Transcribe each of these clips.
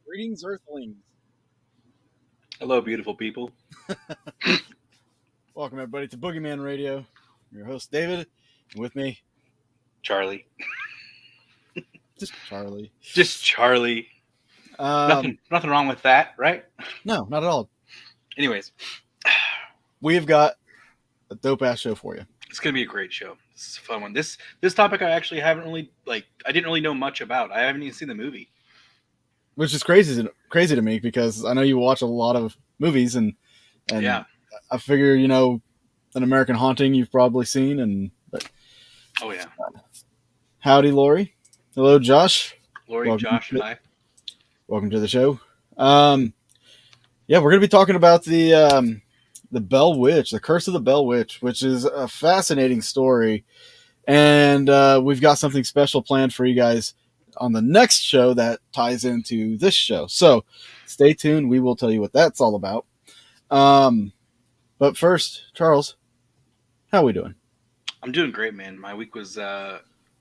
Greetings, Earthlings. Hello, beautiful people. Welcome, everybody, to Boogeyman Radio. I'm your host, David, and with me, Charlie. just Charlie. Just Charlie. Nothing wrong with that, right? No, not at all. Anyways, we've got a dope-ass show for you. it's going to be a great show. This is a fun one. This topic I actually haven't really, I didn't really know much about. I haven't even seen the movie. Which is crazy to me because I know you watch a lot of movies and yeah. I figure, An American Haunting you've probably seen. Oh, yeah. Howdy, Lori. Hello, Josh. Lori, welcome Josh, hi. Welcome to the show. We're going to be talking about the Bell Witch, the Curse of the Bell Witch, which is a fascinating story. And we've got something special planned for you guys on the next show that ties into this show. So stay tuned. We will tell you what that's all about. But first, Charles, how are we doing? I'm doing great, man. My week was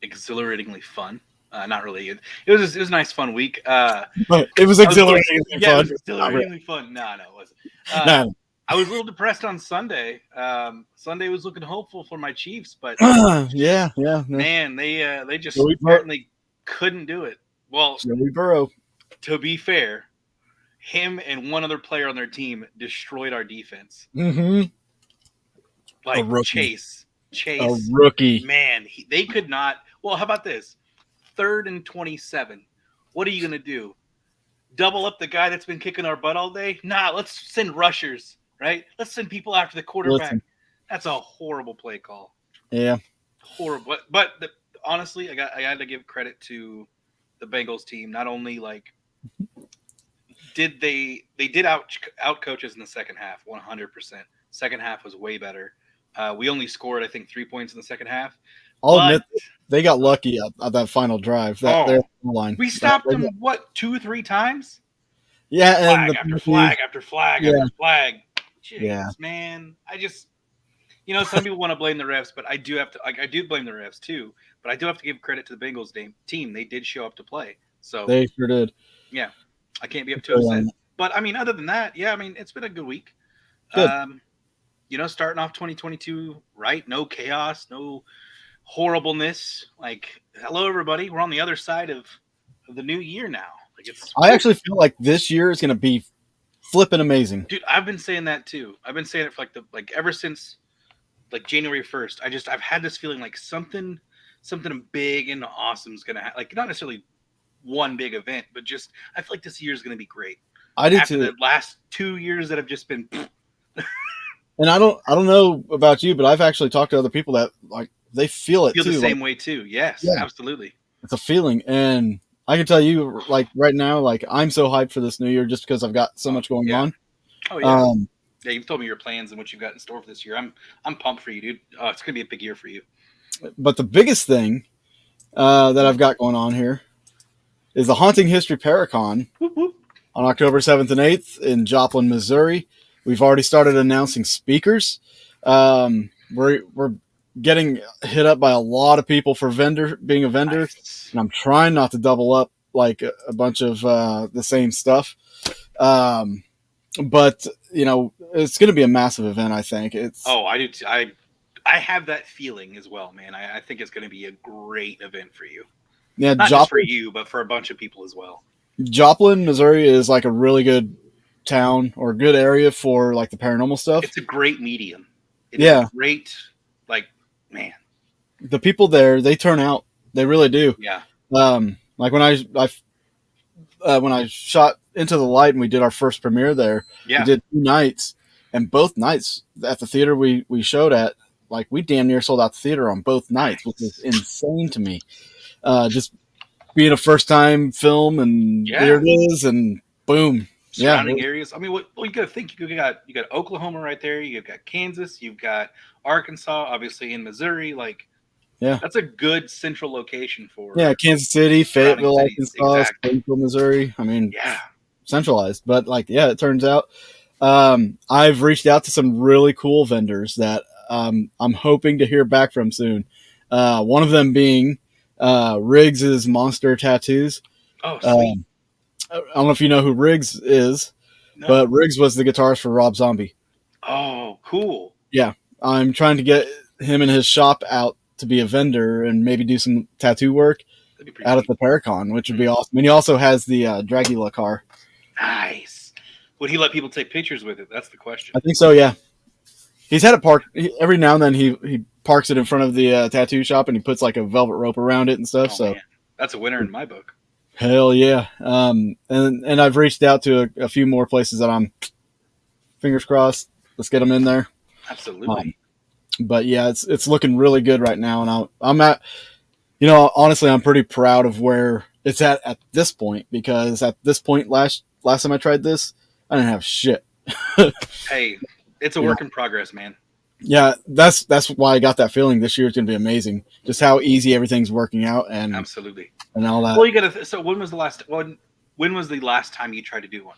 exhilaratingly fun. Not really. It was a nice, fun week. But it was exhilaratingly fun. Yeah, it was exhilaratingly fun. No, it wasn't. No. I was a little depressed on Sunday. Sunday was looking hopeful for my Chiefs, but yeah. Man, they just apparently couldn't do it. Well, to be fair, him and one other player on their team destroyed our defense. Mm-hmm. Like Chase, a rookie. Man, they could not. Well, how about this? 3rd and 27. What are you gonna do? Double up the guy that's been kicking our butt all day? Nah, let's send rushers, right? Let's send people after the quarterback. That's a horrible play call. Yeah, horrible. But honestly, I got to give credit to the Bengals team. Not only did they did out coach us in the second half, 100%. Second half was way better. We only scored, I think, 3 points in the second half. I'll admit they got lucky at that final drive. Their line. We stopped them 2 or 3 times. Yeah, flag after flag after flag. Jeez, man. I just, some people want to blame the refs, but I do have to. I do blame the refs too. But I do have to give credit to the Bengals team. They did show up to play. So they sure did. Yeah, I can't be up too upset. But other than that, it's been a good week. Good. Starting off 2022 right. No chaos. No horribleness. Hello everybody. We're on the other side of the new year now. I actually feel like this year is going to be flipping amazing. Dude, I've been saying that too. I've been saying it for ever since January 1st. I've had this feeling like something big and awesome is going to happen. Not necessarily one big event, but just I feel like this year is going to be great. I do After too. the last 2 years that have just been And I don't know about you, but I've actually talked to other people that they feel it too. The same way too. Yes, yeah. Absolutely. It's a feeling, and I can tell you, right now, I'm so hyped for this new year just because I've got so much going on. Oh yeah. Yeah, you've told me your plans and what you've got in store for this year. I'm pumped for you, dude. It's gonna be a big year for you. But the biggest thing that I've got going on here is the Haunting History Paracon on October 7th and 8th in Joplin, Missouri. We've already started announcing speakers. We're getting hit up by a lot of people for being a vendor, nice. And I'm trying not to double up a bunch of the same stuff. But it's going to be a massive event. I think it's. Oh, I do. I have that feeling as well, man. I think it's going to be a great event for you. Yeah, not just for you, but for a bunch of people as well. Joplin, Missouri is a really good town or good area for the paranormal stuff. It's a great medium. It's a great, man. The people there, they turn out. They really do. Yeah. When I shot Into the Light and we did our first premiere there, we did 2 nights. And both nights at the theater we showed at, like we damn near sold out the theater on both nights, which is insane to me. Just being a first time film, and there it is, and boom, surrounding areas. I mean, well, you got to think. You got Oklahoma right there. You've got Kansas. You've got Arkansas, obviously in Missouri. Like, that's a good central location for. Yeah, Kansas City, Fayetteville, Arkansas, Springfield, Missouri. I mean, centralized. But like, it turns out I've reached out to some really cool vendors that I'm hoping to hear back from soon. One of them being Riggs's Monster Tattoos. Oh, sweet. I don't know if you know who Riggs is, but Riggs was the guitarist for Rob Zombie. Oh, cool. Yeah, I'm trying to get him and his shop out to be a vendor and maybe do some tattoo work out at the Paracon, which would be awesome. And he also has the Dragula car. Nice. Would he let people take pictures with it? That's the question. I think so, yeah. He's had it parked. Every now and then he parks it in front of the tattoo shop, and he puts like a velvet rope around it and stuff. Man. That's a winner in my book. Hell yeah. And I've reached out to a few more places that I'm fingers crossed. Let's get them in there. Absolutely. But yeah, it's looking really good right now. And I'm at, honestly, I'm pretty proud of where it's at this point, because at this point, last time I tried this, I didn't have shit. Hey, it's a work in progress, man. Yeah, that's why I got that feeling this year is going to be amazing. Just how easy everything's working out, and absolutely, and all that. Well, you got to. So when was the last time you tried to do one?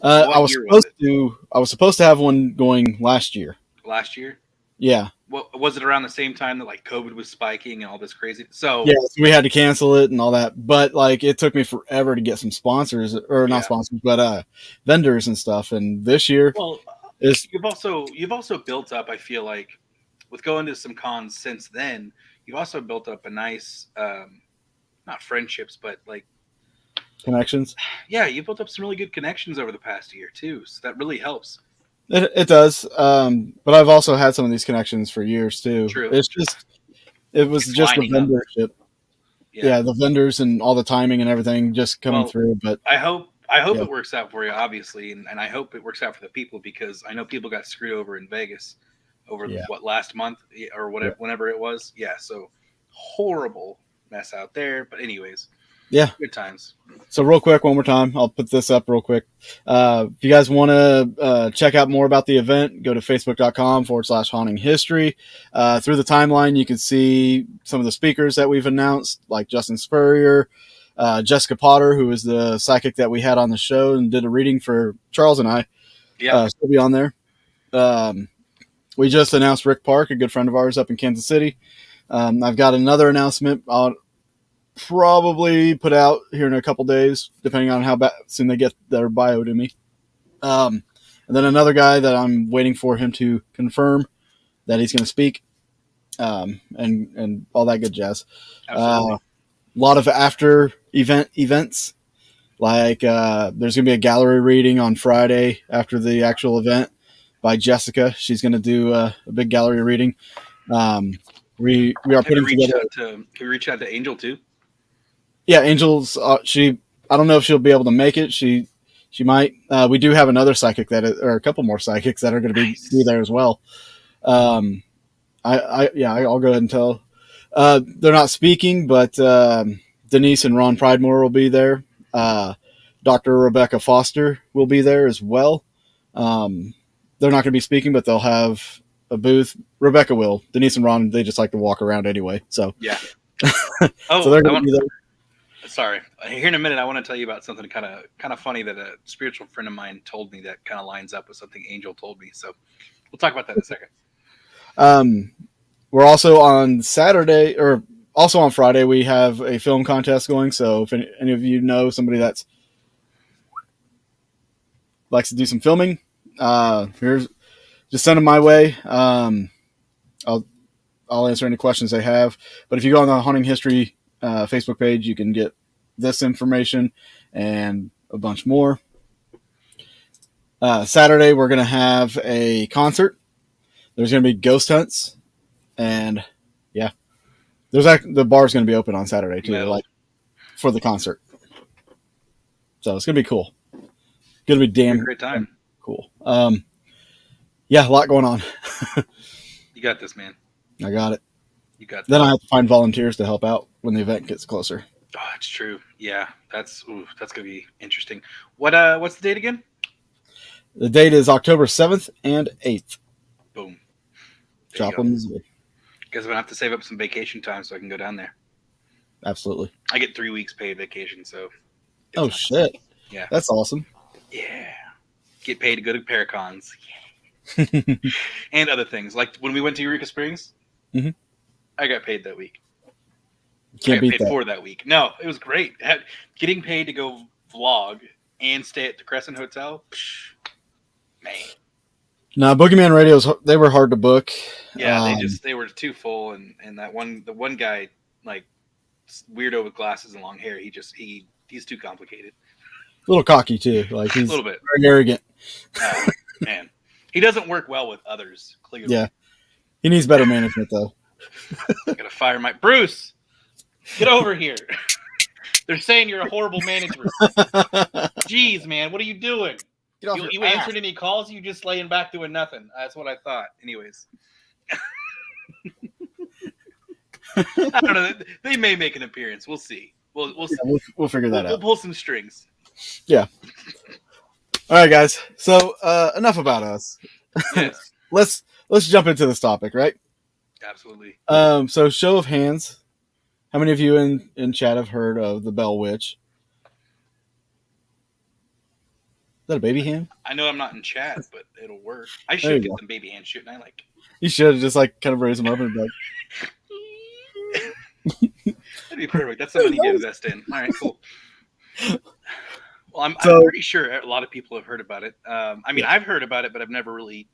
I was supposed to have one going last year. Last year? Yeah. Well, was it around the same time that like COVID was spiking and all this crazy? So we had to cancel it and all that. But like, it took me forever to get some sponsors, or not sponsors, but vendors and stuff. And this year, you've also built up. I feel like with going to some cons since then, you've also built up a nice, not friendships, but like connections. Yeah, you built up some really good connections over the past year too. So that really helps. It does. But I've also had some of these connections for years too. True. It was just the vendorship. Yeah, the vendors and all the timing and everything just coming through. But I hope it works out for you, obviously, and I hope it works out for the people, because I know people got screwed over in Vegas over last month or whatever, whenever it was. Yeah, so horrible mess out there. But anyways. Yeah. Good times. So real quick, one more time, I'll put this up real quick. If you guys want to check out more about the event, go to facebook.com/haunting history. Through the timeline, you can see some of the speakers that we've announced, like Justin Spurrier, Jessica Potter, who is the psychic that we had on the show and did a reading for Charles and I. Yeah. She'll be on there. We just announced Rick Park, a good friend of ours up in Kansas City. I've got another announcement I'll probably put out here in a couple days, depending on how soon they get their bio to me. And then another guy that I'm waiting for him to confirm that he's going to speak, and all that good jazz. A lot of after events, like there's going to be a gallery reading on Friday after the actual event by Jessica. She's going to do a big gallery reading. We are putting together. Can we reach out to Angel too? Yeah, Angel's. I don't know if she'll be able to make it. She might. We do have another psychic or a couple more psychics that are going to be there as well. I'll go ahead and tell. They're not speaking, but Denise and Ron Pridemore will be there. Dr. Rebecca Foster will be there as well. They're not going to be speaking, but they'll have a booth. Rebecca will. Denise and Ron, they just like to walk around anyway. So yeah. So they're going to be there. Sorry. Here in a minute, I want to tell you about something kind of funny that a spiritual friend of mine told me that kind of lines up with something Angel told me. So we'll talk about that in a second. We're also on Saturday, or also on Friday, we have a film contest going. So if any of you know somebody that likes to do some filming, just send them my way. I'll answer any questions they have. But if you go on the Haunting History Facebook page, you can get this information and a bunch more. Saturday, we're going to have a concert. There's going to be ghost hunts, and yeah, the bar's going to be open on Saturday too, like for the concert. So it's going to be cool. Going to be great time. Cool. Yeah, a lot going on. You got this, man. I got it. You got this. Then I have to find volunteers to help out when the event gets closer. Oh, that's true. Yeah, that's gonna be interesting. What's the date again? The date is October 7th and 8th. Boom. Joplin, Missouri. Guess I'm gonna have to save up some vacation time so I can go down there. Absolutely. I get 3 weeks paid vacation, so. Oh nice. shit! Yeah. That's awesome. Yeah. Get paid to go to Paracons. Yeah. And other things like when we went to Eureka Springs. Mm-hmm. I got paid that week. Can't beat paid that. for that week. No, it was great. Getting paid to go vlog and stay at the Crescent Hotel. Psh, man. No, Boogeyman Radios, they were hard to book. Yeah, they were too full, and the one guy, like weirdo with glasses and long hair, he's too complicated. A little cocky too, like he's a little bit very arrogant. Man, he doesn't work well with others. Clearly, Yeah, he needs better management though. I gotta fire my Bruce. Get over here. They're saying you're a horrible manager. Jeez, man, what are you doing? You answered any calls? You just laying back doing nothing. That's what I thought. Anyways. I don't know. They may make an appearance. We'll see. We'll figure that out. We'll pull some strings. Yeah. All right, guys. So enough about us. Yes. Let's jump into this topic, right? Absolutely. So show of hands. How many of you in chat have heard of the Bell Witch? Is that a baby hand? I know I'm not in chat, but it'll work. I should get some baby hands, shouldn't I? Like you should just like kind of raise them up and be like. That'd be perfect. That's something you need to invest in. All right, cool. Well, I'm pretty sure a lot of people have heard about it. I mean, I've heard about it, but I've never really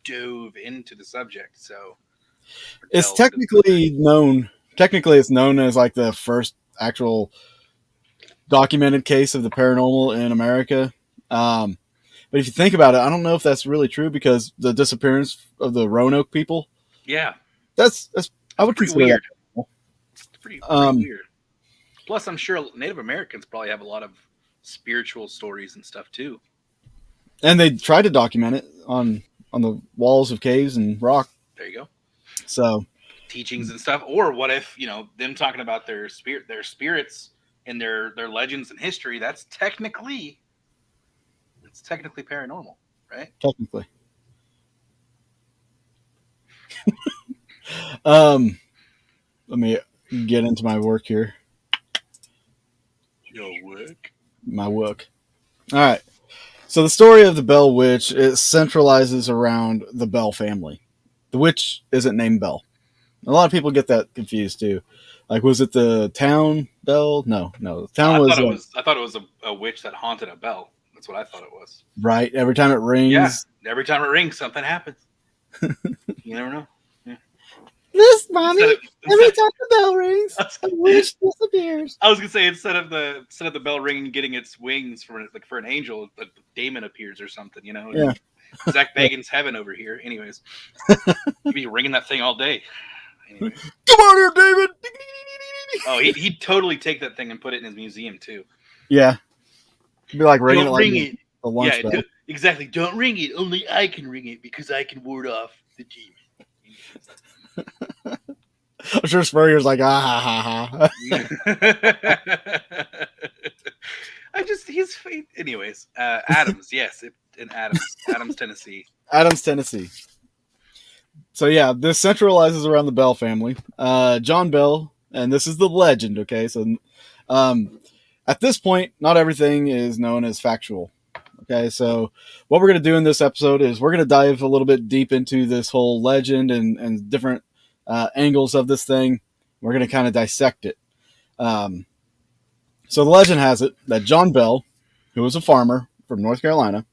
dove into the subject. So it's technically known. Technically, it's known as like the first actual documented case of the paranormal in America. But if you think about it, I don't know if that's really true because the disappearance of the Roanoke people. Yeah, that's I would consider weird. That. It's pretty weird. Plus, I'm sure Native Americans probably have a lot of spiritual stories and stuff too. And they tried to document it on the walls of caves and rock. There you go. So teachings and stuff. Or what if them talking about their spirits and their legends and history? That's technically paranormal, right? Technically. Let me get into my work here. Your work? My work. All right. So the story of the Bell Witch, it centralizes around the Bell family. The witch isn't named Bell. A lot of people get that confused too. Like, was it the town Bell? No. The town I thought it was a witch that haunted a bell. That's what I thought it was. Right. Every time it rings. Yeah. Every time it rings, something happens. You never know. Yeah. This, mommy. Every time the bell rings, a witch disappears. I was gonna say instead of the bell ringing, getting its wings for an angel, a daemon appears or something. Yeah. Zach Bagans' heaven over here. Anyways, you'd be ringing that thing all day. Anyway. Come on here, David. Oh, he'd totally take that thing and put it in his museum too. Yeah. It'd be like ringing Don't it like ring it. The lunch bell. Exactly. Don't ring it. Only I can ring it because I can ward off the demon. I'm sure Spurrier's like, ha ha. Anyways, Adams, yes, in Adams, Tennessee. Adams, Tennessee. So yeah, this centralizes around the Bell family. John Bell, and this is the legend, okay? So at this point, not everything is known as factual. Okay, so what we're going to do in this episode is we're going to dive a little bit deep into this whole legend and different angles of this thing. We're going to kind of dissect it. So the legend has it that John Bell, who was a farmer from North Carolina,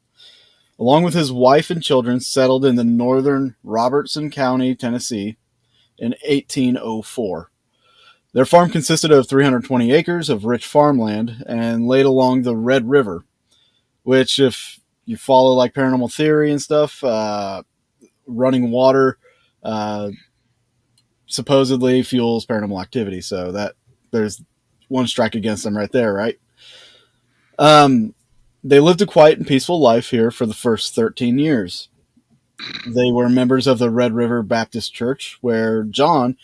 along with his wife and children, settled in the northern Robertson County, Tennessee in 1804. Their farm consisted of 320 acres of rich farmland and laid along the Red River, which, if you follow like paranormal theory and stuff, running water supposedly fuels paranormal activity. So that there's one strike against them right there, right? They lived a quiet and peaceful life here for the first 13 years. They were members of the Red River Baptist Church, where John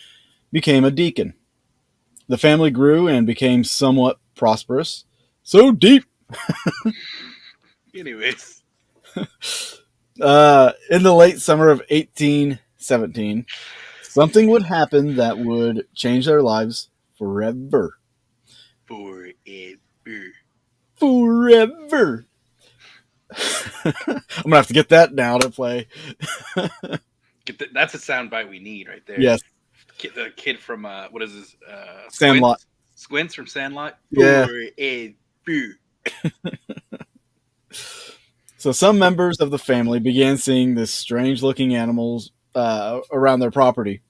became a deacon. The family grew and became somewhat prosperous. So deep! Anyways. In the late summer of 1817, something would happen that would change their lives forever. Forever. I'm gonna have to get that now to play. That's a soundbite we need right there. Yes. The kid from what is this? Sandlot. Squints from Sandlot. Yeah. Forever. So some members of the family began seeing this strange-looking animals around their property.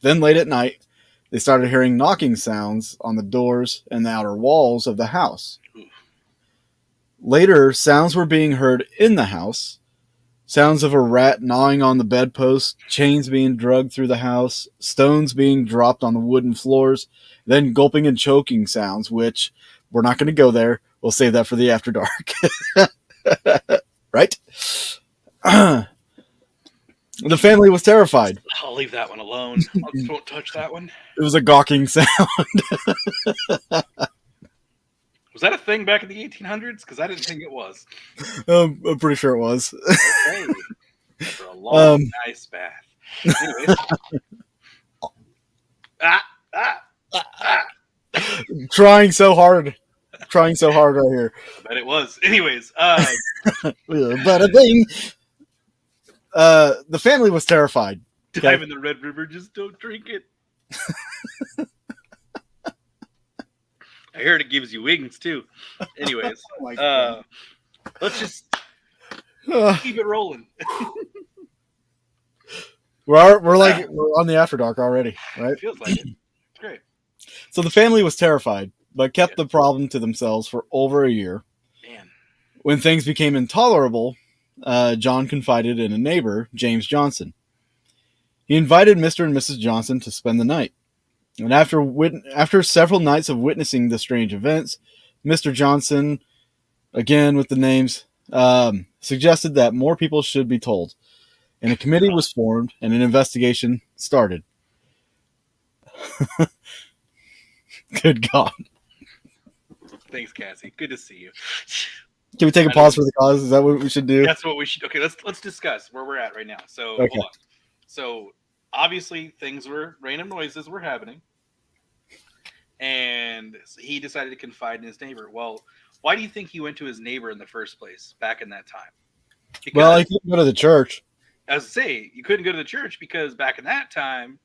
Then late at night, they started hearing knocking sounds on the doors and the outer walls of the house. Later, sounds were being heard in the house. Sounds of a rat gnawing on the bedpost, chains being dragged through the house, stones being dropped on the wooden floors, then gulping and choking sounds, which we're not going to go there. We'll save that for the After Dark. Right? The family was terrified. I'll leave that one alone. I just won't touch that one. It was a gawking sound. Was that a thing back in the 1800s? Because I didn't think it was. I'm pretty sure it was. Okay. For a long, nice bath. Anyways. Trying so hard right here. I bet it was. Anyways. But the family was terrified. Dive in the Red River, just don't drink it. I heard it gives you wings too. Anyways, let's just keep it rolling. We're on the After Dark already, right? Feels like it. It's great. So the family was terrified, but kept the problem to themselves for over a year. Man. When things became intolerable, John confided in a neighbor, James Johnson. He invited Mr. and Mrs. Johnson to spend the night. And after several nights of witnessing the strange events, Mr. Johnson, again with the names, suggested that more people should be told. And a committee was formed and an investigation started. Good God. Thanks, Cassie. Good to see you. Can we take a pause for the cause? Is that what we should do? That's what we should. Okay, let's discuss where we're at right now. So, okay. Hold on. So, obviously, random noises were happening. And he decided to confide in his neighbor. Well, why do you think he went to his neighbor in the first place back in that time? Because, he couldn't go to the church. As I say, you couldn't go to the church because back in that time,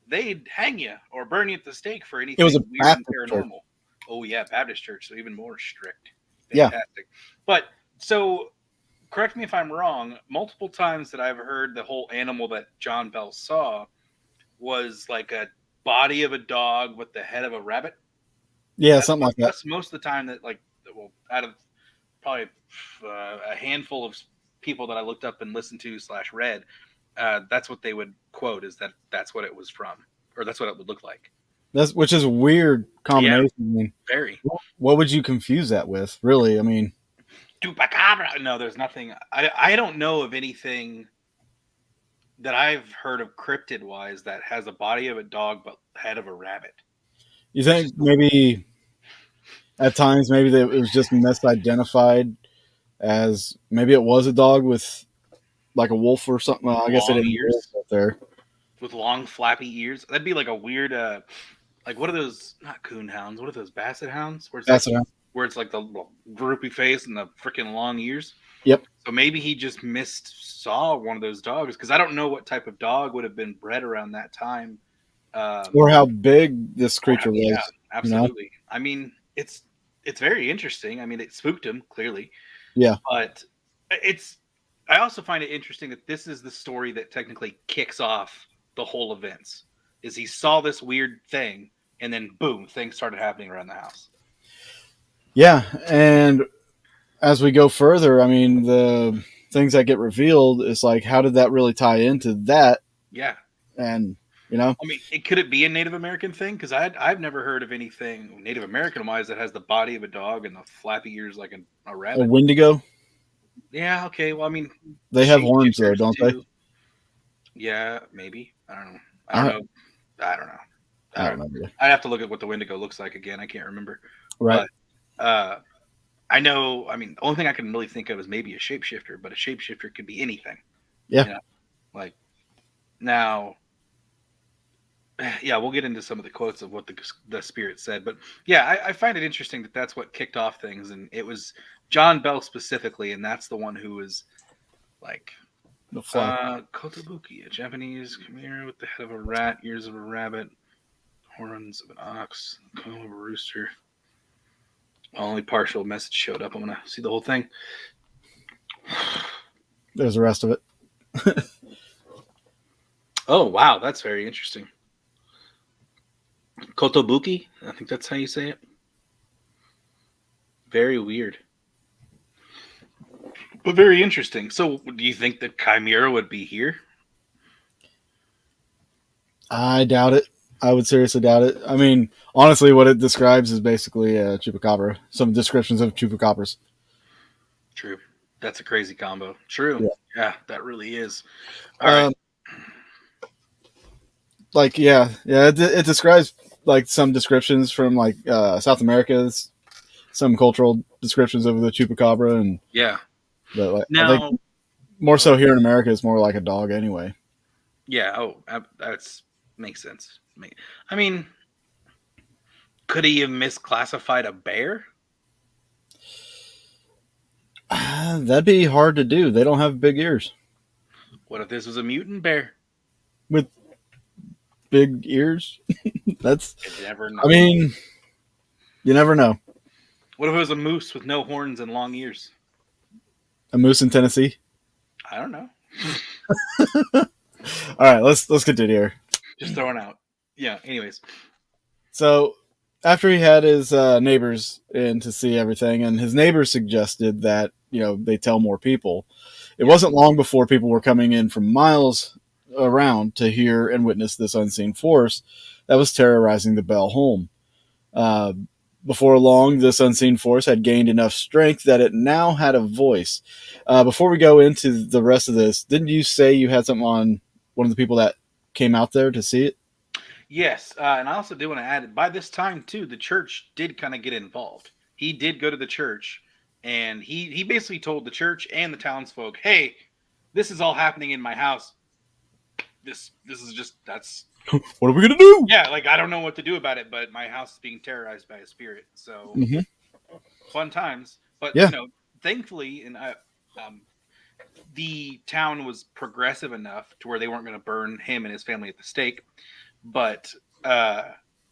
they'd hang you or burn you at the stake for anything it was a weird and paranormal. Church. Oh, yeah, Baptist church, so even more strict. Fantastic. Yeah. But, so, correct me if I'm wrong, multiple times that I've heard the whole animal that John Bell saw was like a body of a dog with the head of a rabbit. Yeah, something like that. That's most of the time that, out of probably a handful of people that I looked up and listened to / read, that's what they would quote, is that's what it was from, or that's what it would look like. Which is a weird combination. Yeah, I mean, very. What would you confuse that with, really? I mean, no, there's nothing. I don't know of anything that I've heard of cryptid-wise that has a body of a dog but head of a rabbit. You think maybe at times it was just misidentified as maybe it was a dog with like a wolf or something? Well, I guess it didn't ears up there with long flappy ears. That'd be like a weird, like what are those? Not coon hounds. What are those? Basset hounds? Where it's like the droopy face and the freaking long ears. Yep. So maybe he just saw one of those dogs, because I don't know what type of dog would have been bred around that time, or how big this creature was. Yeah, absolutely. You know? I mean, it's very interesting. I mean, it spooked him clearly. Yeah, but I also find it interesting that this is the story that technically kicks off the whole events. Is he saw this weird thing, and then boom, things started happening around the house. Yeah, and as we go further, I mean, the things that get revealed is like, how did that really tie into that? Yeah. And, you know? I mean, could it be a Native American thing? Because I've never heard of anything Native American-wise that has the body of a dog and the flappy ears like a rabbit. A Wendigo? Yeah, okay. Well, I mean... They have horns, though, don't they? Yeah, maybe. I don't know. I don't I know. I don't know. I I don't. don't know. I'd have to look at what the Wendigo looks like again. I can't remember. Right? But uh, I know. I mean, the only thing I can really think of is maybe a shapeshifter, but a shapeshifter could be anything. Yeah. You know, like now. Yeah, we'll get into some of the quotes of what the spirit said, but yeah, I find it interesting that that's what kicked off things, and it was John Bell specifically, and that's the one who was like The fly. Kotobuki, a Japanese chimera with the head of a rat, ears of a rabbit, horns of an ox, comb of a rooster. Only partial message showed up. I'm gonna see the whole thing. There's the rest of it. Oh wow, that's very interesting. Kotobuki, I think that's how you say it. Very weird, but very interesting. So, do you think the chimera would be here? I doubt it. I would seriously doubt it. I mean, honestly, what it describes is basically a chupacabra. Some descriptions of chupacabras. True. That's a crazy combo. True. Yeah. Yeah, that really is. All right. Um, yeah. It describes like some descriptions from like South America's, some cultural descriptions of the chupacabra, and Yeah. but like, I think Now, more oh, so here in America, it's more like a dog anyway. yeah. Oh, that's makes sense. I mean, could he have misclassified a bear? That'd be hard to do. They don't have big ears What if this was a mutant bear? with big ears. That's. You never know. I mean, you never know. What if it was a moose with no horns and long ears? A moose in Tennessee. I don't know. All right, let's continue here. Just throwing out. Yeah. Anyways. So after he had his neighbors in to see everything, and his neighbors suggested that they tell more people. It wasn't long before people were coming in from miles around to hear and witness this unseen force that was terrorizing the Bell home. Uh, Before long, this unseen force had gained enough strength that it now had a voice. Before we go into the rest of this, didn't you say you had something on one of the people that came out there to see it? Yes, and I also do want to add, by this time too, the church did kind of get involved. He did go to the church, and he basically told the church and the townsfolk, "Hey, this is all happening in my house. This is just that's What are we gonna do? yeah, like I don't know what to do about it, but my house is being terrorized by a spirit. So Mm-hmm. fun times, but Yeah. thankfully, and um, the town was progressive enough to where they weren't going to burn him and his family at the stake. But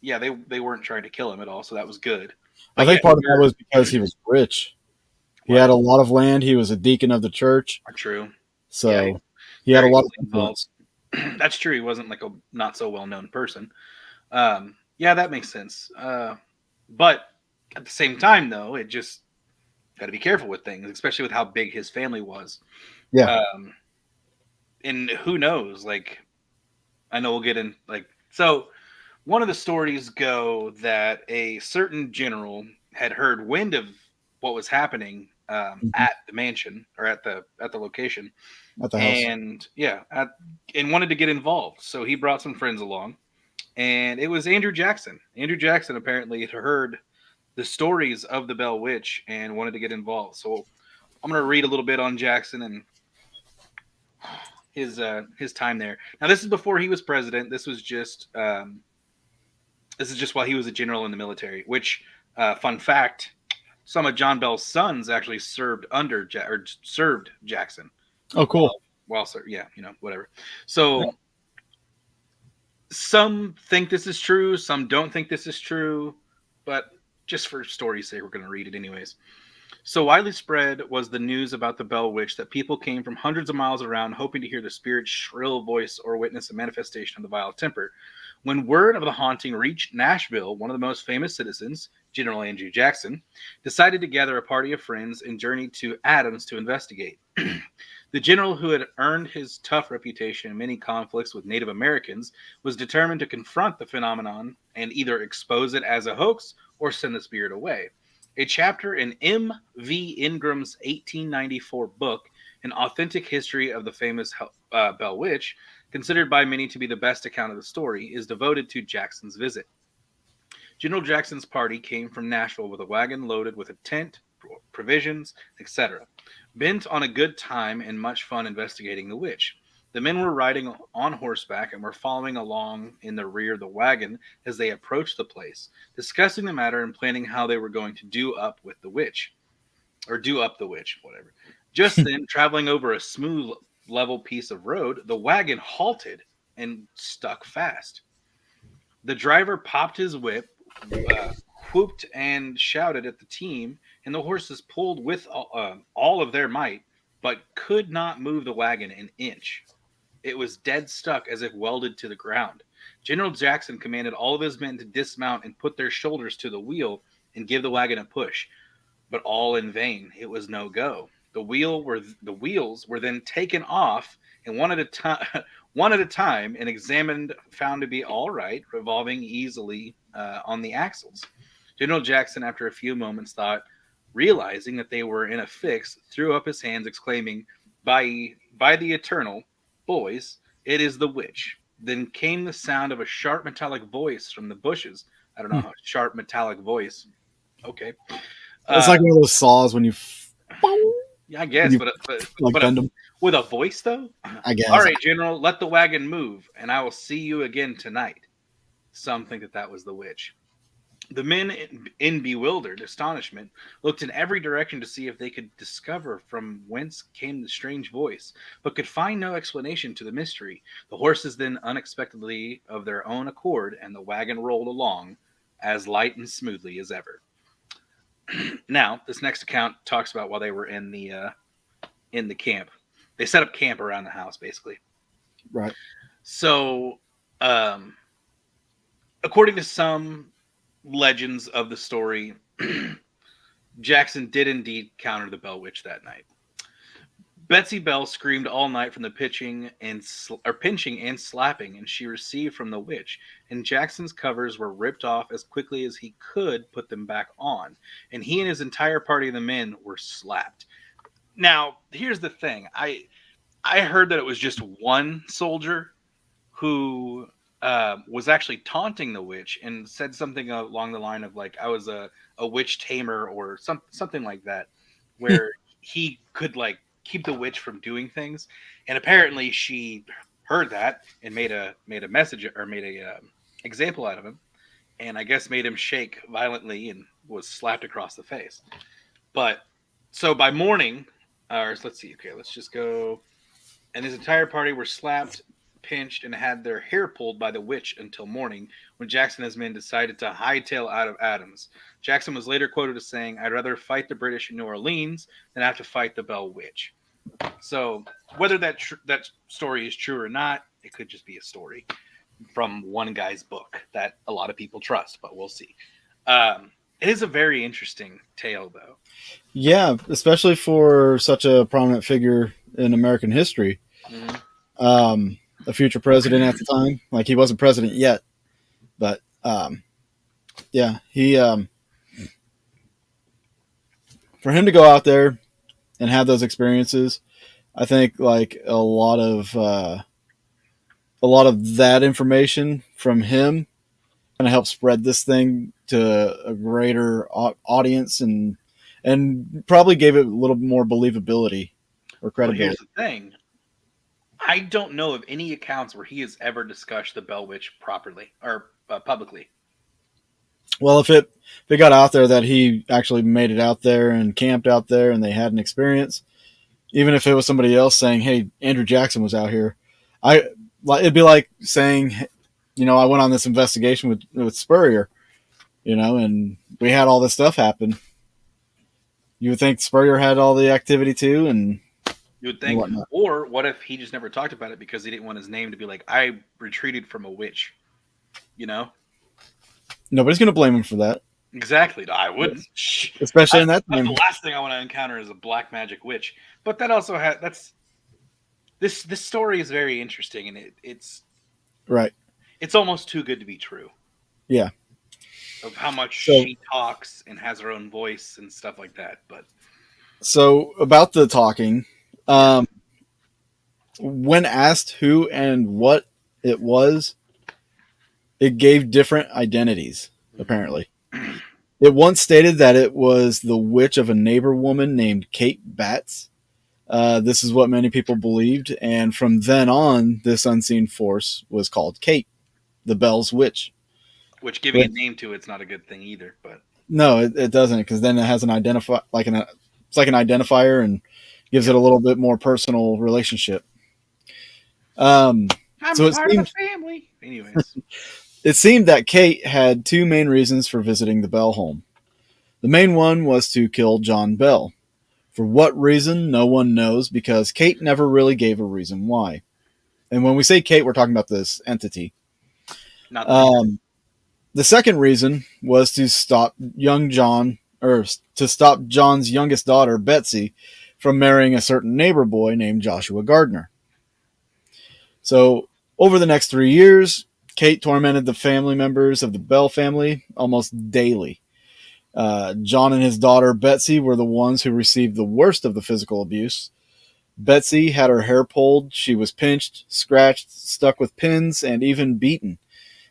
yeah, they weren't trying to kill him at all, so that was good. I But think yeah, part of that was because he was rich. He had a lot of land. He was a deacon of the church, true. so Yeah, he had a very lot of involved. influence. That's true. He wasn't like a not so well known person. Yeah, that makes sense. But at the same time, though, it just got to be careful with things, especially with how big his family was. Yeah. And who knows? Like, I know we'll get in. Like, so one of the stories go that a certain general had heard wind of what was happening at the mansion or at the location, At the house. and and wanted to get involved. So he brought some friends along, and it was Andrew Jackson. Andrew Jackson apparently had heard the stories of the Bell Witch and wanted to get involved. So I'm going to read a little bit on Jackson and his time there. Now this is before he was president. This is just while he was a general in the military. Which fun fact, some of John Bell's sons actually served under served Jackson. Oh, cool. Well, sir, yeah, whatever. So some think this is true, some don't think this is true, but just for story's sake, we're going to read it anyways. So widely spread was the news about the Bell Witch that people came from hundreds of miles around hoping to hear the spirit's shrill voice or witness a manifestation of the vile temper. When word of the haunting reached Nashville, one of the most famous citizens, General Andrew Jackson, decided to gather a party of friends and journey to Adams to investigate. The general, who had earned his tough reputation in many conflicts with Native Americans, was determined to confront the phenomenon and either expose it as a hoax or send the spirit away. A chapter in M. V. Ingram's 1894 book, An Authentic History of the Famous Bell Witch, considered by many to be the best account of the story, is devoted to Jackson's visit. General Jackson's party came from Nashville with a wagon loaded with a tent, provisions, etc., bent on a good time and much fun investigating the witch. The men were riding on horseback and were following along in the rear of the wagon as they approached the place, discussing the matter and planning how they were going to do up with the witch. Or do up the witch, whatever. Just then, traveling over a smooth, level piece of road, the wagon halted and stuck fast. The driver popped his whip, whooped and shouted at the team, and the horses pulled with all of their might, but could not move the wagon an inch. It was dead stuck as if welded to the ground. General Jackson commanded all of his men to dismount and put their shoulders to the wheel and give the wagon a push, but all in vain. It was no go. The wheels were then taken off and one at a time and examined, found to be all right, revolving easily on the axles. General Jackson, after a few moments' thought, realizing that they were in a fix, threw up his hands, exclaiming, by the eternal, boys, it is the witch. Then came the sound of a sharp metallic voice from the bushes. I don't know how sharp metallic voice. Okay. It's like one of those saws when you. Yeah, I guess, but with a voice though. I guess. All right, General, let the wagon move, and I will see you again tonight. Some think that was the witch. The men, in bewildered astonishment, looked in every direction to see if they could discover from whence came the strange voice, but could find no explanation to the mystery. The horses then unexpectedly of their own accord, and the wagon rolled along as light and smoothly as ever. Now, this next account talks about while they were in the camp. They set up camp around the house, basically. Right. So, according to some legends of the story, Jackson did indeed counter the Bell Witch that night. Betsy Bell screamed all night from the pinching and slapping, and she received from the witch. And Jackson's covers were ripped off as quickly as he could put them back on, and he and his entire party of the men were slapped. Now, here's the thing: I heard that it was just one soldier who was actually taunting the witch and said something along the line of like, "I was a witch tamer" or something like that, where he could like keep the witch from doing things. And apparently she heard that and made a message or made a example out of him, and I guess made him shake violently and was slapped across the face. But so by morning, or let's see, okay, let's just go. And his entire party were slapped, pinched, and had their hair pulled by the witch until morning, when Jackson and his men decided to hightail out of Adams. Jackson was later quoted as saying, "I'd rather fight the British in New Orleans than have to fight the Bell Witch." So whether that story is true or not, it could just be a story from one guy's book that a lot of people trust, but we'll see. It is a very interesting tale, though. Yeah, especially for such a prominent figure in American history. Mm-hmm. A future president at the time. Like, he wasn't president yet, but yeah, he for him to go out there and have those experiences, I think like a lot of that information from him kind of help spread this thing to a greater audience and probably gave it a little more believability or credibility. Well, here's the thing. I don't know of any accounts where he has ever discussed the Bell Witch properly or publicly. Well, if it got out there that he actually made it out there and camped out there and they had an experience, even if it was somebody else saying, "Hey, Andrew Jackson was out here," it'd be like saying, I went on this investigation with Spurrier, and we had all this stuff happen. You would think Spurrier had all the activity too, and you would think. Or what if he just never talked about it because he didn't want his name to be like, "I retreated from a witch," Nobody's going to blame him for that. Exactly. No, I wouldn't. Especially in that time. The last thing I want to encounter is a black magic witch. But that also this story is very interesting, and it's right. It's almost too good to be true. Yeah. Of how much she talks and has her own voice and stuff like that. But so about the talking, When asked who and what it was, it gave different identities, apparently. It once stated that it was the witch of a neighbor woman named Kate Batts. This is what many people believed, and from then on, this unseen force was called Kate, the Bell's Witch. Which giving a Which, name to it's not a good thing either. But no, it doesn't, because then it has an it's like an identifier and gives yep. it a little bit more personal relationship. Um, I'm so part of the family. Anyways, it seemed that Kate had two main reasons for visiting the Bell home. The main one was to kill John Bell. For what reason, no one knows, because Kate never really gave a reason why. And when we say Kate, we're talking about this entity. not the The second reason was to stop young John, or to stop John's youngest daughter, Betsy, from marrying a certain neighbor boy named Joshua Gardner. So, over the next 3 years, Kate tormented the family members of the Bell family almost daily. John and his daughter Betsy were the ones who received the worst of the physical abuse. Betsy had her hair pulled, she was pinched, scratched, stuck with pins, and even beaten.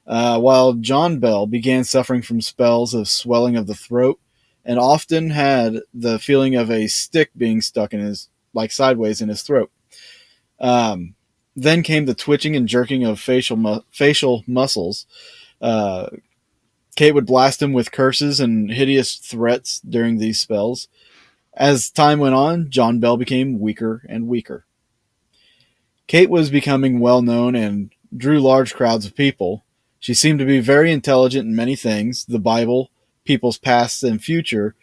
While John Bell began suffering from spells of swelling of the throat and often had the feeling of a stick being stuck in his, like sideways in his throat. Then came the twitching and jerking of facial muscles. Uh, Kate would blast him with curses and hideous threats during these spells. As time went on, John Bell became weaker and weaker. Kate was becoming well known and drew large crowds of people. She seemed to be very intelligent in many things: the Bible, people's past and future.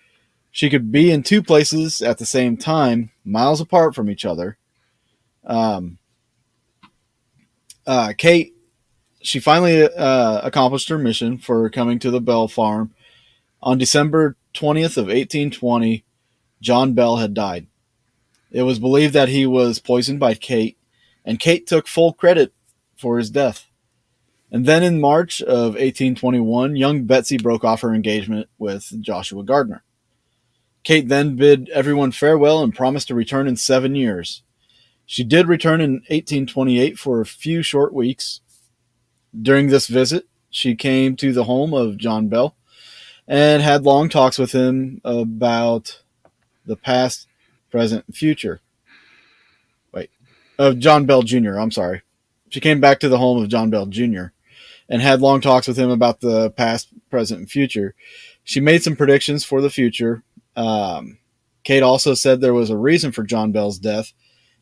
She could be in two places at the same time, miles apart from each other. Um, Kate, she finally accomplished her mission for coming to the Bell farm. On December 20th of 1820, John Bell had died. It was believed that he was poisoned by Kate, and Kate took full credit for his death. And then in March of 1821, young Betsy broke off her engagement with Joshua Gardner. Kate then bid everyone farewell and promised to return in 7 years. She did return in 1828 for a few short weeks. During this visit, she came to the home of John Bell and had long talks with him about the past, present, and future. Of John Bell Jr., I'm sorry. She came back to the home of John Bell Jr. and had long talks with him about the past, present, and future. She made some predictions for the future. Kate also said there was a reason for John Bell's death.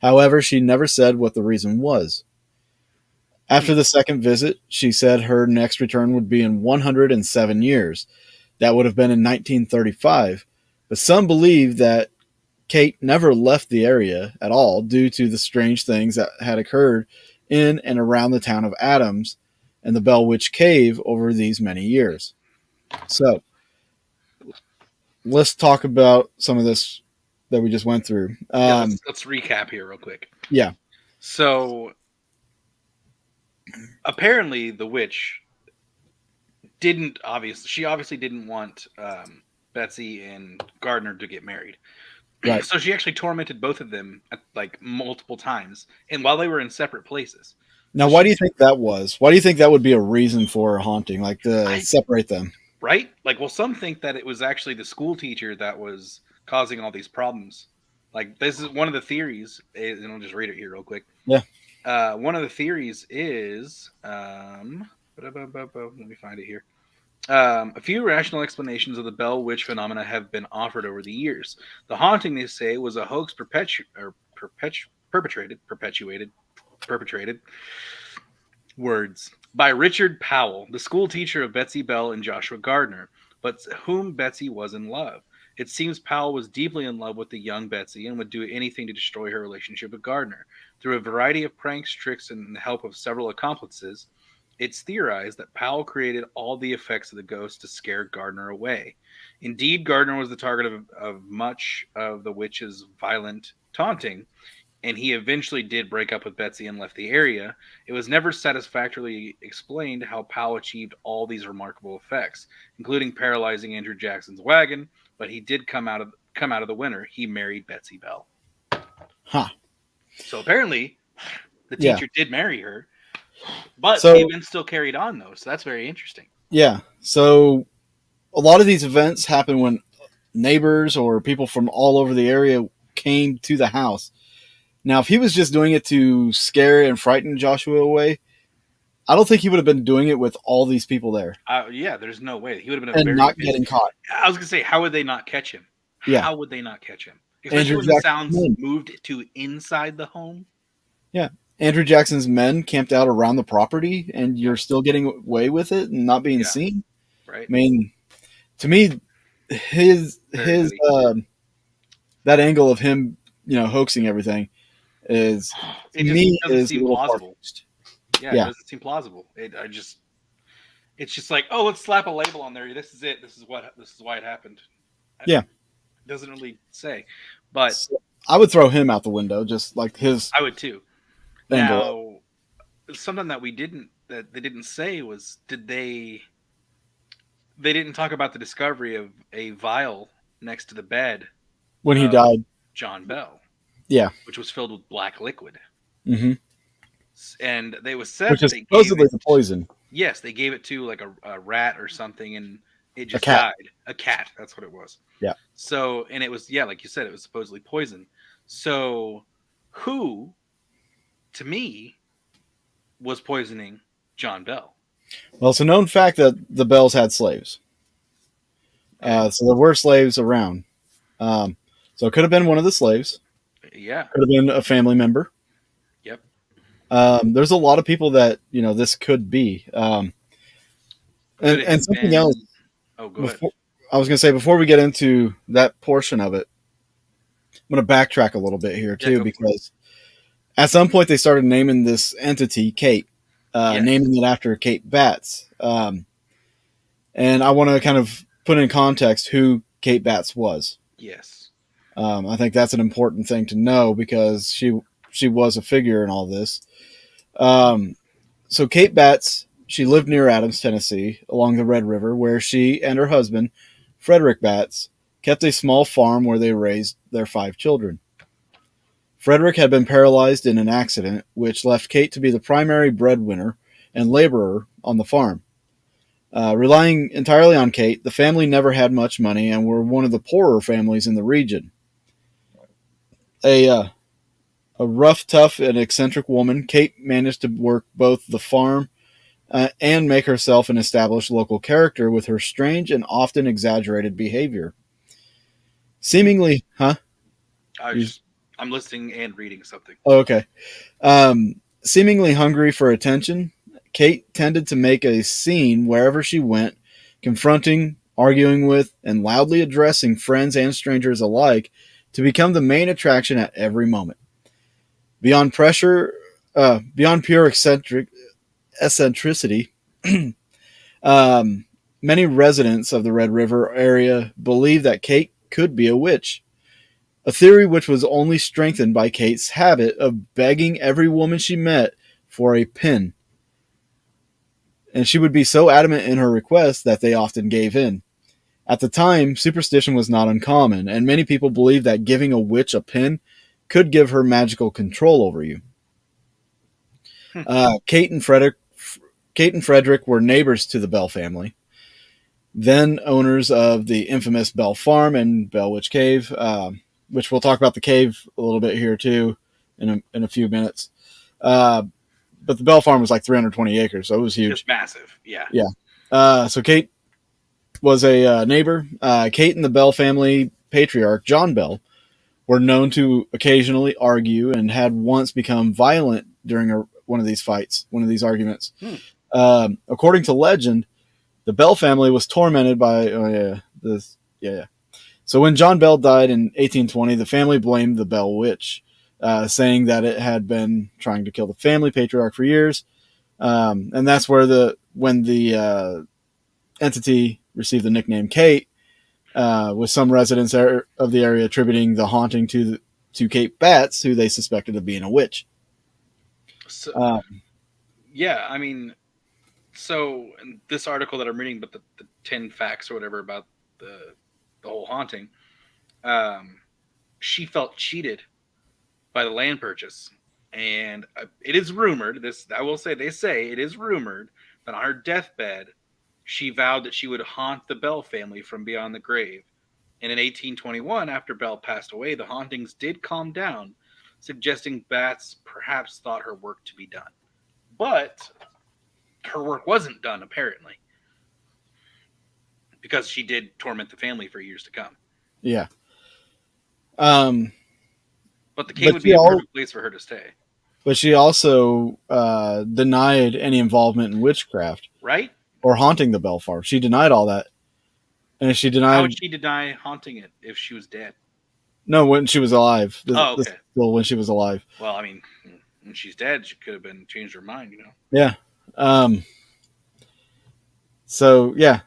However, she never said what the reason was. After the second visit, she said her next return would be in 107 years. That would have been in 1935. But some believe that Kate never left the area at all due to the strange things that had occurred in and around the town of Adams and the Bell Witch Cave over these many years. So, let's talk about some of this that we just went through. Yeah, let's recap here real quick. Yeah. So apparently the witch she obviously didn't want Betsy and Gardner to get married. Right. So she actually tormented both of them like multiple times, and while they were in separate places. Now, why do you think that was? Why do you think that would be a reason for a haunting, like to separate them? Right? Like, well, some think that it was actually the school teacher that was causing all these problems. Like, this is one of the theories, and I'll just read it here real quick. Yeah. One of the theories is, let me find it here. A few rational explanations of the Bell Witch phenomena have been offered over the years. The haunting, they say, was a hoax perpetuated words by Richard Powell, the school teacher of Betsy Bell and Joshua Gardner, but whom Betsy was in love. It seems Powell was deeply in love with the young Betsy and would do anything to destroy her relationship with Gardner. Through a variety of pranks, tricks, and the help of several accomplices, it's theorized that Powell created all the effects of the ghost to scare Gardner away. Indeed, Gardner was the target of much of the witch's violent taunting, and he eventually did break up with Betsy and left the area. It was never satisfactorily explained how Powell achieved all these remarkable effects, including paralyzing Andrew Jackson's wagon, but he did come out of the winner. He married Betsy Bell. Huh. So apparently, The Yeah. teacher did marry her, but So the event still carried on, though. So that's very interesting. yeah. So a lot of these events happen when neighbors or people from all over the area came to the house. Now, if he was just doing it to scare and frighten Joshua away, I don't think he would have been doing it with all these people there Yeah, there's no way. He would have been a and very not busy. getting caught. I was gonna say, how would they not catch him? Yeah. How would they not catch him? Especially Andrew when the Jackson's sounds men. moved to inside the home. Yeah. Andrew Jackson's men camped out around the property, and you're still getting away with it and not being seen. Right. I mean, to me, his that angle of him, hoaxing everything is It to just me doesn't is a seem little plausible. far-fetched. Yeah, it doesn't seem plausible. It's just like, oh, let's slap a label on there. This is it. This is why it happened. Yeah. It doesn't really say, but So I would throw him out the window, just like his. I would too. angle. Now, something that they didn't say was, they didn't talk about the discovery of a vial next to the bed When he died. John Bell. Yeah. Which was filled with black liquid. Mm-hmm. And they was said Which is they supposedly the poison. Yes, they gave it to like a rat or something, and it just cat. died. A cat, that's what it was. Yeah. So, and it was, like you said, it was supposedly poison. So, who, to me, was poisoning John Bell? Well, it's a known fact that the Bells had slaves. So there were slaves around. So it could have been one of the slaves. Yeah. Could have been a family member. Yep. There's a lot of people that, this could be. And something else. Oh, go ahead. I was going to say, before we get into that portion of it, I'm going to backtrack a little bit here, too, because at some point they started naming this entity Kate, naming it after Kate Batts. And I want to kind of put in context who Kate Batts was. Yes. I think that's an important thing to know because she was a figure in all this. So Kate Batts, she lived near Adams, Tennessee, along the Red River, where she and her husband, Frederick Batts, kept a small farm where they raised their 5 children. Frederick had been paralyzed in an accident, which left Kate to be the primary breadwinner and laborer on the farm. Relying entirely on Kate, the family never had much money and were one of the poorer families in the region. A rough, tough, and eccentric woman, Kate managed to work both the farm and make herself an established local character with her strange and often exaggerated behavior. Seemingly, huh? I'm listening and reading something. Oh, okay. Seemingly hungry for attention, Kate tended to make a scene wherever she went, confronting, arguing with, and loudly addressing friends and strangers alike to become the main attraction at every moment. Beyond pure eccentricity, many residents of the Red River area believed that Kate could be a witch, a theory which was only strengthened by Kate's habit of begging every woman she met for a pin. And she would be so adamant in her request that they often gave in. At the time, superstition was not uncommon, and many people believed that giving a witch a pin could give her magical control over you. Kate and Frederick were neighbors to the Bell family, then owners of the infamous Bell Farm and Bell Witch Cave, which we'll talk about the cave a little bit here too in a few minutes. But the Bell Farm was like 320 acres, so it was huge. Just massive, yeah. Yeah. So Kate was a neighbor. Kate and the Bell family patriarch, John Bell, were known to occasionally argue and had once become violent during one of these arguments. According to legend, the Bell family was tormented by So when John Bell died in 1820, the family blamed the Bell Witch, saying that it had been trying to kill the family patriarch for years. And that's where when the entity received the nickname Kate, with some residents of the area attributing the haunting to Kate Batts, who they suspected of being a witch. So, yeah, I mean, so in this article that I'm reading, but the 10 facts or whatever about the whole haunting, she felt cheated by the land purchase And it is rumored, this I will say, they say it is rumored that on her deathbed, she vowed that she would haunt the Bell family from beyond the grave. And in 1821, after Bell passed away, the hauntings did calm down, suggesting bats perhaps thought her work to be done. But her work wasn't done, apparently, because she did torment the family for years to come. Yeah. But the cave would be a perfect place for her to stay. But she also denied any involvement in witchcraft, right? Or haunting the Bell farm. She denied all that, and she denied. How would she deny haunting it if she was dead? No, when she was alive. Okay. Well, when she was alive. Well, I mean, when she's dead, she could have been changed her mind, you know. Yeah. So yeah.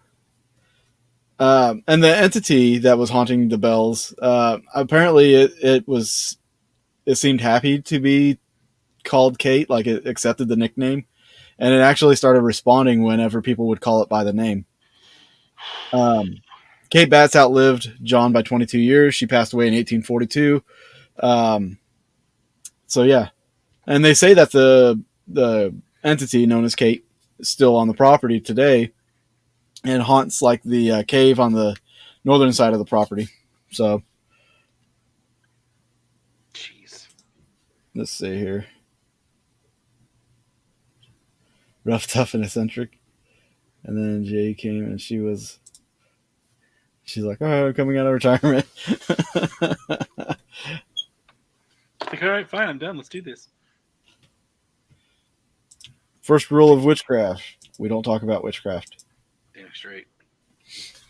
And the entity that was haunting the Bells, apparently it seemed happy to be called Kate, like it accepted the nickname, and it actually started responding whenever people would call it by the name. Kate Batts outlived John by 22 years. She passed away in 1842. So yeah, and they say that the entity known as Kate is still on the property today, and haunts like the cave on the northern side of the property. So, jeez, let's see here. Rough, tough, and eccentric. And then Jay came, and she's like, all right, I'm coming out of retirement. Like, all right, fine, I'm done. Let's do this. First rule of witchcraft: we don't talk about witchcraft. Damn straight.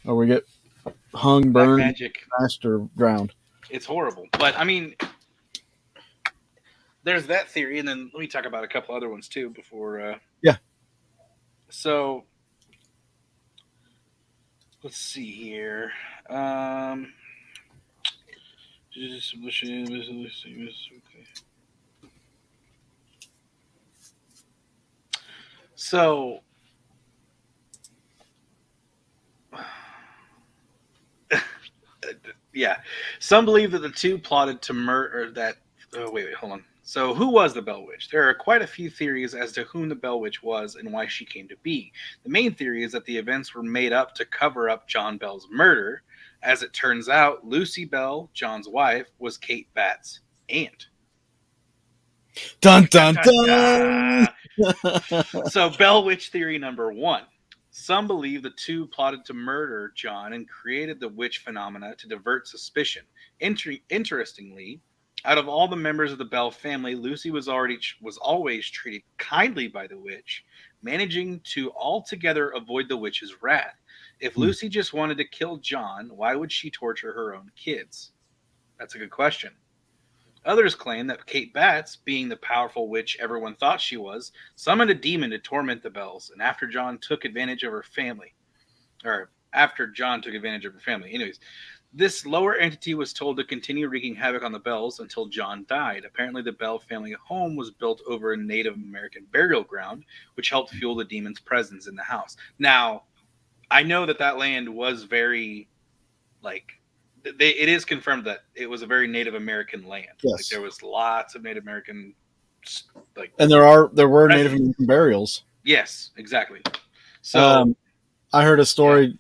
Or we get hung, burned, magic, smashed, or drowned. It's horrible. But I mean, there's that theory, and then let me talk about a couple other ones too before. Yeah. So let's see here. So yeah, some believe that the two plotted to murder that. Oh, wait, hold on. So, who was the Bell Witch? There are quite a few theories as to whom the Bell Witch was and why she came to be. The main theory is that the events were made up to cover up John Bell's murder. As it turns out, Lucy Bell, John's wife, was Kate Batts' aunt. Dun dun dun! dun. So, Bell Witch theory number one. Some believe the two plotted to murder John and created the witch phenomena to divert suspicion. Interestingly, out of all the members of the Bell family, Lucy was always treated kindly by the witch, managing to altogether avoid the witch's wrath. If Lucy just wanted to kill John, why would she torture her own kids? That's a good question. Others claim that Kate Batts, being the powerful witch everyone thought she was, summoned a demon to torment the Bells, and after John took advantage of her family. Anyways, this lower entity was told to continue wreaking havoc on the Bells until John died. Apparently, the Bell family home was built over a Native American burial ground, which helped fuel the demon's presence in the house. Now, I know that land was very, it is confirmed that it was a very Native American land. Yes. Like, there was lots of Native American, and there were Native American burials. Yes, exactly. So, I heard a story,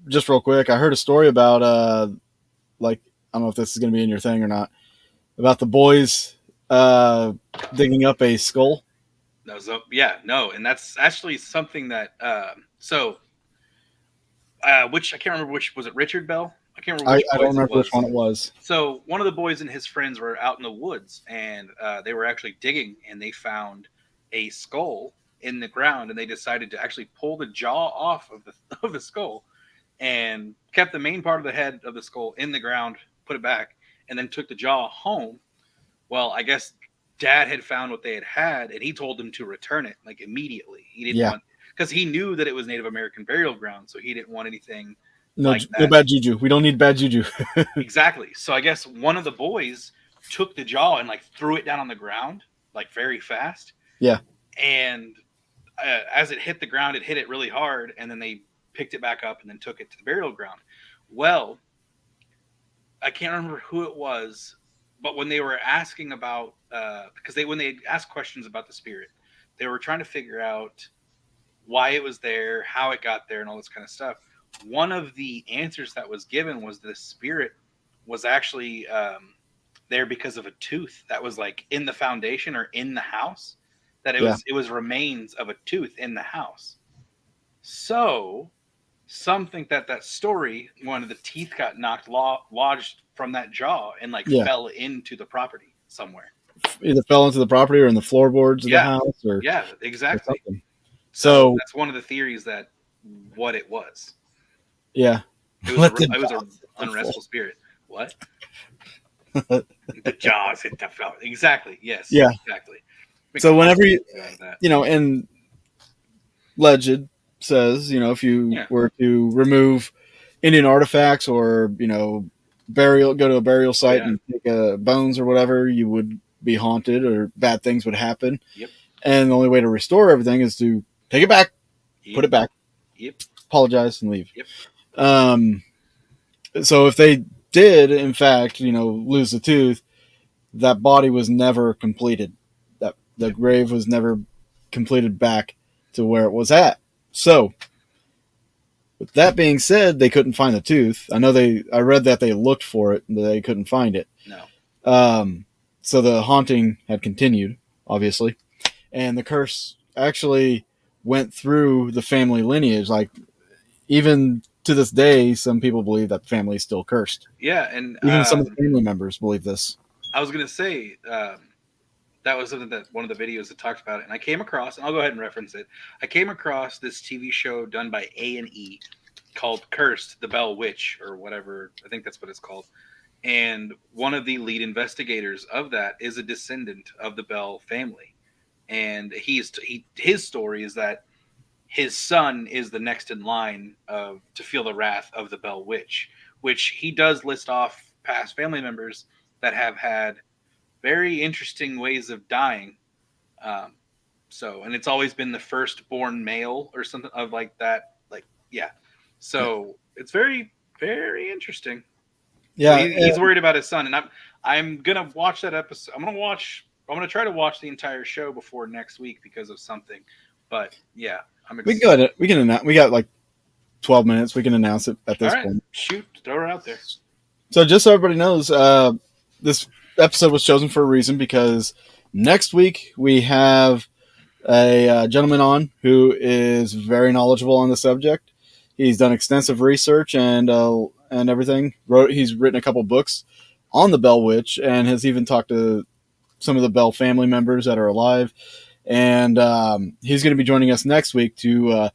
just real quick. I heard a story about, I don't know if this is going to be in your thing or not, about the boys digging up a skull. And that's actually something that, which I can't remember which, was it Richard Bell? I can't remember which I don't remember which one it was. So one of the boys and his friends were out in the woods, and they were actually digging, and they found a skull in the ground, and they decided to actually pull the jaw off of the skull, and kept the main part of the head of the skull in the ground, put it back, and then took the jaw home. Well, I guess Dad had found what they had, and he told them to return it immediately. He didn't want, because he knew that it was Native American burial ground, so he didn't want anything. No bad juju. We don't need bad juju. Exactly. So I guess one of the boys took the jaw and threw it down on the ground very fast. Yeah. And as it hit the ground, it hit it really hard, and then they picked it back up and then took it to the burial ground. Well, I can't remember who it was, but when they were asking about, because when they asked questions about the spirit, they were trying to figure out why it was there, how it got there, and all this kind of stuff. One of the answers that was given was the spirit was actually there because of a tooth that was like in the foundation or in the house. That it was remains of a tooth in the house. So some think that story, one of the teeth got lodged from that jaw and fell into the property somewhere. Either fell into the property or in the floorboards of the house, or exactly. Or so that's one of the theories that what it was. Yeah, it was an unrestful spirit. What? The jaws hit the floor. Exactly. Yes. Yeah. Exactly. So whenever and legend says, if you were to remove Indian artifacts or, go to a burial site and take bones or whatever, you would be haunted or bad things would happen. Yep. And the only way to restore everything is to take it back, put it back, apologize, and leave. Yep. So if they did, in fact, lose the tooth, that body was never completed. That the grave was never completed back to where it was at. So, with that being said, they couldn't find the tooth. I read that they looked for it, but they couldn't find it. No. So the haunting had continued, obviously, and the curse actually went through the family lineage. Like, even to this day, some people believe that the family is still cursed. Yeah, and even some of the family members believe this. I was going to say that was something that one of the videos that talked about it, and I came across, and I'll go ahead and reference it. I came across this TV show done by A&E called Cursed, the Bell Witch, or whatever. I think that's what it's called. And one of the lead investigators of that is a descendant of the Bell family. And his story is that his son is the next in line to feel the wrath of the Bell Witch, which he does list off past family members that have had very interesting ways of dying. And it's always been the firstborn male or something of like that. So it's very, very interesting. Yeah, so he's worried about his son, and I'm gonna watch that episode. I'm gonna try to watch the entire show before next week because of something. But yeah, I'm excited. We got like 12 minutes. We can announce it at this point. Shoot, throw it out there. So just so everybody knows, this episode was chosen for a reason, because next week we have a gentleman on who is very knowledgeable on the subject. He's done extensive research and everything. He's written a couple books on the Bell Witch and has even talked to some of the Bell family members that are alive. And he's going to be joining us next week to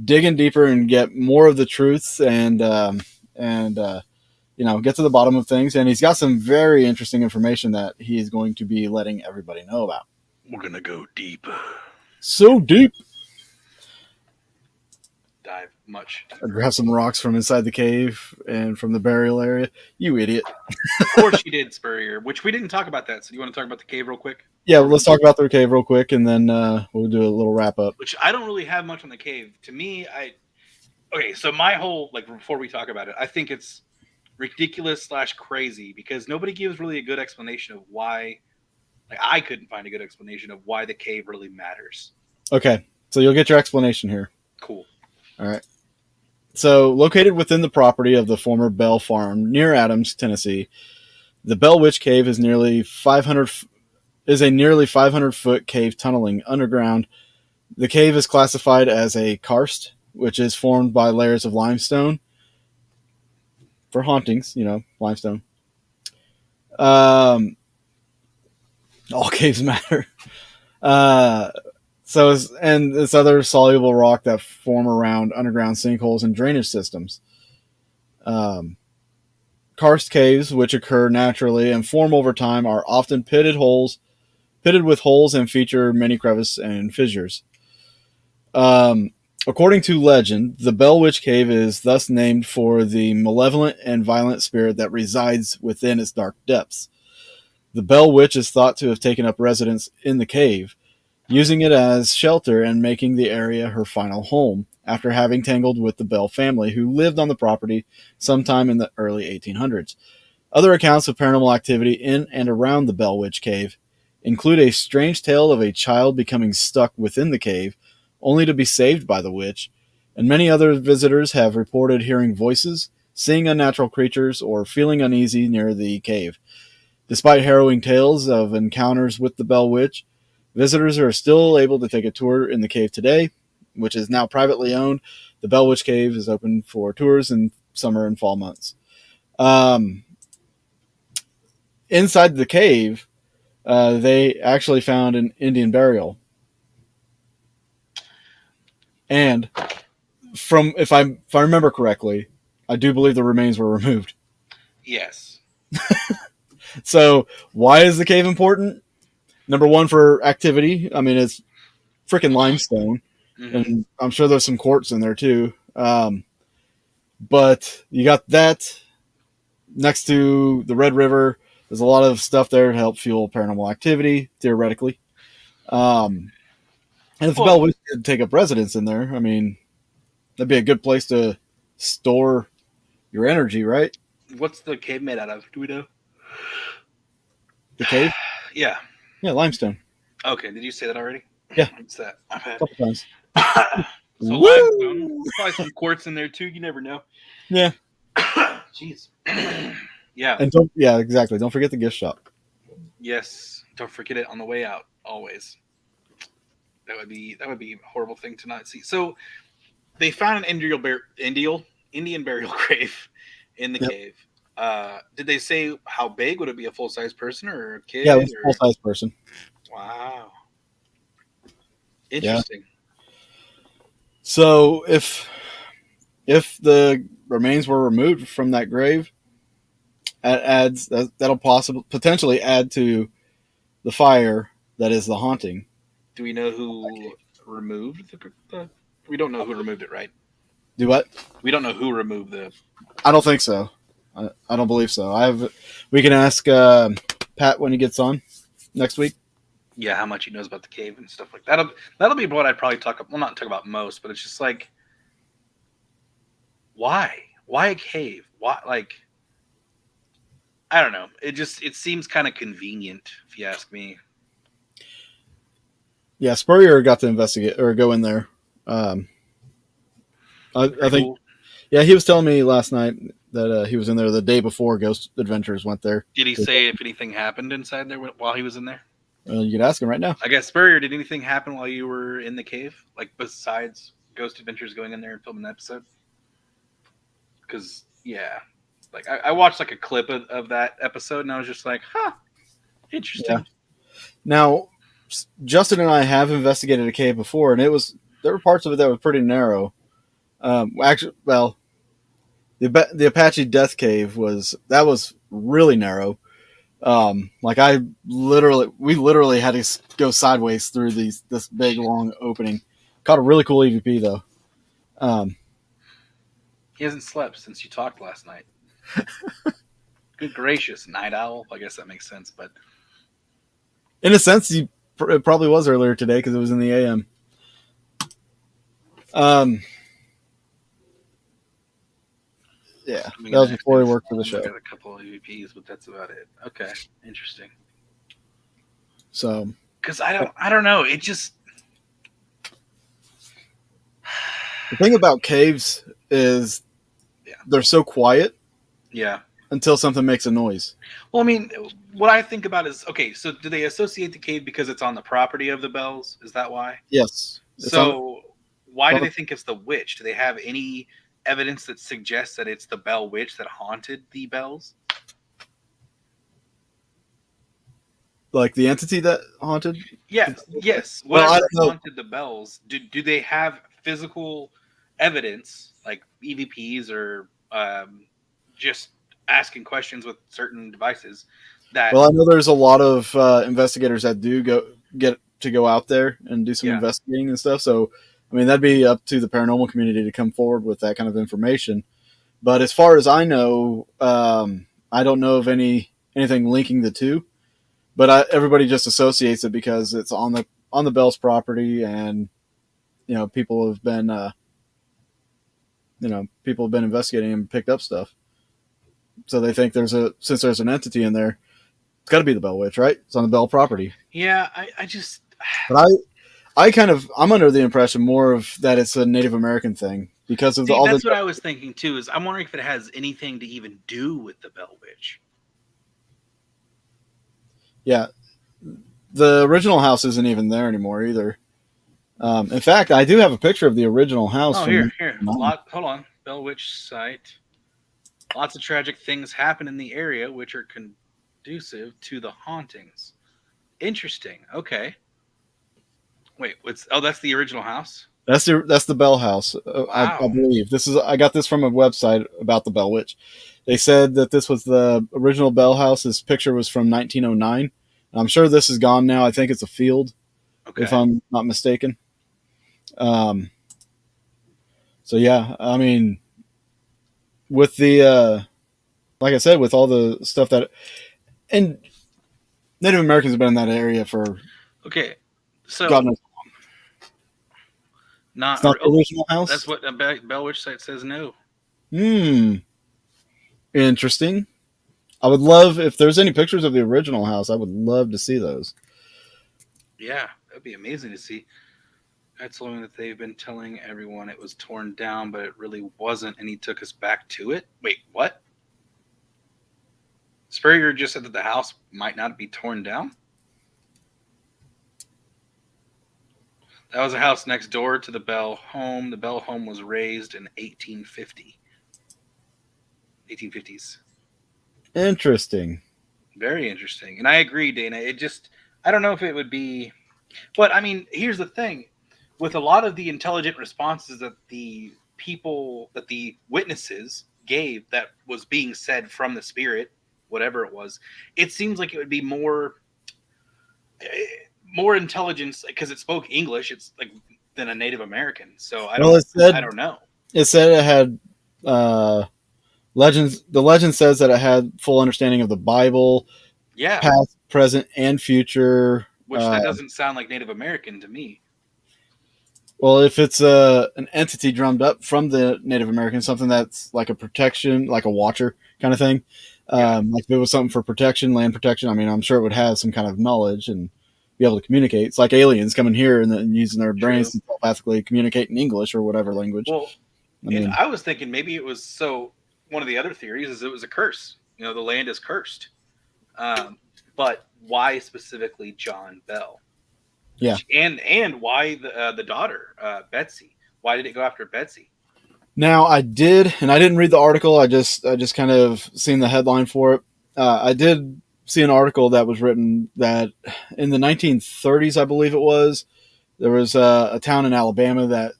dig in deeper and get more of the truths and get to the bottom of things. And he's got some very interesting information that he's going to be letting everybody know about. We're going to go deep. So deep. Dive much. I grab some rocks from inside the cave and from the burial area. You idiot. Of course you did, Spurrier, which we didn't talk about that. So do you want to talk about the cave real quick? Yeah, let's talk about the cave real quick, and then we'll do a little wrap up. Which I don't really have much on the cave. To me, so my whole, before we talk about it, I think it's ridiculous / crazy because nobody gives really a good explanation of why. I couldn't find a good explanation of why the cave really matters. Okay, so you'll get your explanation here. Cool. All right. So, located within the property of the former Bell Farm near Adams, Tennessee, the Bell Witch Cave is a nearly 500-foot cave tunneling underground. The cave is classified as a karst, which is formed by layers of limestone. For hauntings, limestone. All caves matter. And this other soluble rock that form around underground sinkholes and drainage systems. Karst caves, which occur naturally and form over time, are often pitted with holes and feature many crevices and fissures. According to legend, the Bell Witch Cave is thus named for the malevolent and violent spirit that resides within its dark depths. The Bell Witch is thought to have taken up residence in the cave, using it as shelter and making the area her final home, after having tangled with the Bell family, who lived on the property sometime in the early 1800s. Other accounts of paranormal activity in and around the Bell Witch Cave include a strange tale of a child becoming stuck within the cave, only to be saved by the witch, and many other visitors have reported hearing voices, seeing unnatural creatures, or feeling uneasy near the cave. Despite harrowing tales of encounters with the Bell Witch, visitors are still able to take a tour in the cave today, which is now privately owned. The Bell Witch Cave is open for tours in summer and fall months. Inside the cave, they actually found an Indian burial. And if I remember correctly, I do believe the remains were removed. Yes. So why is the cave important? Number one, for activity. I mean, it's freaking limestone, and I'm sure there's some quartz in there too. But you got that next to the Red River. There's a lot of stuff there to help fuel paranormal activity, theoretically. And if the Bell Witch could take up residence in there, I mean, that'd be a good place to store your energy, right? What's the cave made out of? Do we know? The cave? Yeah. Yeah, limestone. Okay, did you say that already? Yeah. What's that? A couple times. So limestone. Probably some quartz in there too. You never know. Yeah. Jeez. Yeah. And exactly. Don't forget the gift shop. Yes. Don't forget it on the way out. Always. That would be a horrible thing to not see. So they found an Indian burial grave in the cave. Did they say how big? Would it be a full-size person or a kid? Yeah, it was a full-size person. Wow. Interesting. Yeah. So if the remains were removed from that grave, that'll potentially add to the fire that is the haunting. Do we know who removed the? We don't know who removed it, right? Do what? We don't know who removed the. I don't think so. I don't believe so. We can ask Pat when he gets on next week. Yeah, how much he knows about the cave and stuff like that. That'll be what I'd probably not talk about most, but it's just like, why a cave? Why, like, I don't know. It seems kind of convenient, if you ask me. Yeah, Spurrier got to investigate or go in there. I think. Cool. Yeah, he was telling me last night that he was in there the day before Ghost Adventures went there. Did he say if anything happened inside there while he was in there? You could ask him right now. I guess, Spurrier, did anything happen while you were in the cave? Like, besides Ghost Adventures going in there and filming an episode? Because, yeah. Like, I watched, like, a clip of that episode, and I was just like, huh, interesting. Yeah. Now, Justin and I have investigated a cave before, and there were parts of it that were pretty narrow. Actually, well, the Apache Death Cave was really narrow. We literally had to go sideways through this big long opening. Caught a really cool EVP though. He hasn't slept since you talked last night. Good gracious, night owl. I guess that makes sense, but in a sense, it probably was earlier today because it was in the AM. Yeah, that was before he worked for the show. I got a couple of EVPs, but that's about it. Okay, interesting. So, because I don't know. It just the thing about caves is, they're so quiet. Yeah. Until something makes a noise. Well, I mean, what I think about is, okay, so do they associate the cave because it's on the property of the Bells? Is that why? Yes. So why do they think it's the witch? Do they have any evidence that suggests that it's the Bell Witch that haunted the Bells? Like the entity that haunted? Yes. Whatever haunted the Bells, do they have physical evidence, like EVPs or just asking questions with certain devices? Well, I know there's a lot of investigators that do go out there and do some investigating and stuff. So, I mean, that'd be up to the paranormal community to come forward with that kind of information. But as far as I know, I don't know of anything linking the two. But everybody just associates it because it's on the Bell's property, and people have been investigating and picked up stuff. So they think since there's an entity in there, it's got to be the Bell Witch, right? It's on the Bell property. Yeah, I just But I'm under the impression more of that it's a Native American thing because of see. all the. That's what I was thinking too. Is I'm wondering if it has anything to even do with the Bell Witch. Yeah, the original house isn't even there anymore either. In fact, I do have a picture of the original house Oh, from. here. Hold on. Bell Witch site. Lots of tragic things happen in the area, which are conducive to the hauntings. Interesting. Okay. Wait, that's the original house? That's the Bell House. I Wow. believe I got this from a website about the Bell Witch. They said that this was the original Bell House. This picture was from 1909. I'm sure this is gone now. I think it's a field, if Okay. I'm not mistaken. So yeah, I mean, with the like I said, with all the stuff and Native Americans have been in that area for Okay. So God knows. It's not not the original that's house. what a Bell Witch site says. No. Hmm. Interesting. I would love if there's any pictures of the original house. I would love to see those. Yeah, that'd be amazing to see. I told him that they've been telling everyone it was torn down, but it really wasn't, and he took us back to it. Wait, what? Spurrier just said that the house might not be torn down? That was a house next door to the Bell home. The Bell home was raised in 1850s. Interesting. Very interesting. And I agree, Dana. I don't know if it would be, but I mean, here's the thing. With a lot of the intelligent responses that the witnesses gave that was being said from the spirit, whatever it was, it seems like it would be more intelligence because it spoke English. It's like than a Native American. So Well, I don't know. it said it had legends. The legend says that it had full understanding of the Bible, Yeah, past, present, and future. which that doesn't sound like Native American to me. Well, if it's an entity drummed up from the Native Americans, something that's like a protection, like a watcher kind of thing, Yeah. like if it was something for protection, land protection, I mean, I'm sure it would have some kind of knowledge and be able to communicate. It's like aliens coming here and then using their brains True. to telepathically communicate in English or whatever language. Well, I and mean, I was thinking maybe it was one of the other theories is it was a curse. The land is cursed. Um, but why specifically John Bell? yeah. And why the daughter Betsy? Why did it go after Betsy? Now I did, and I didn't read the article. I just kind of seen the headline for it. I did see an article that was written that in the 1930s, I believe it was, there was a town in Alabama that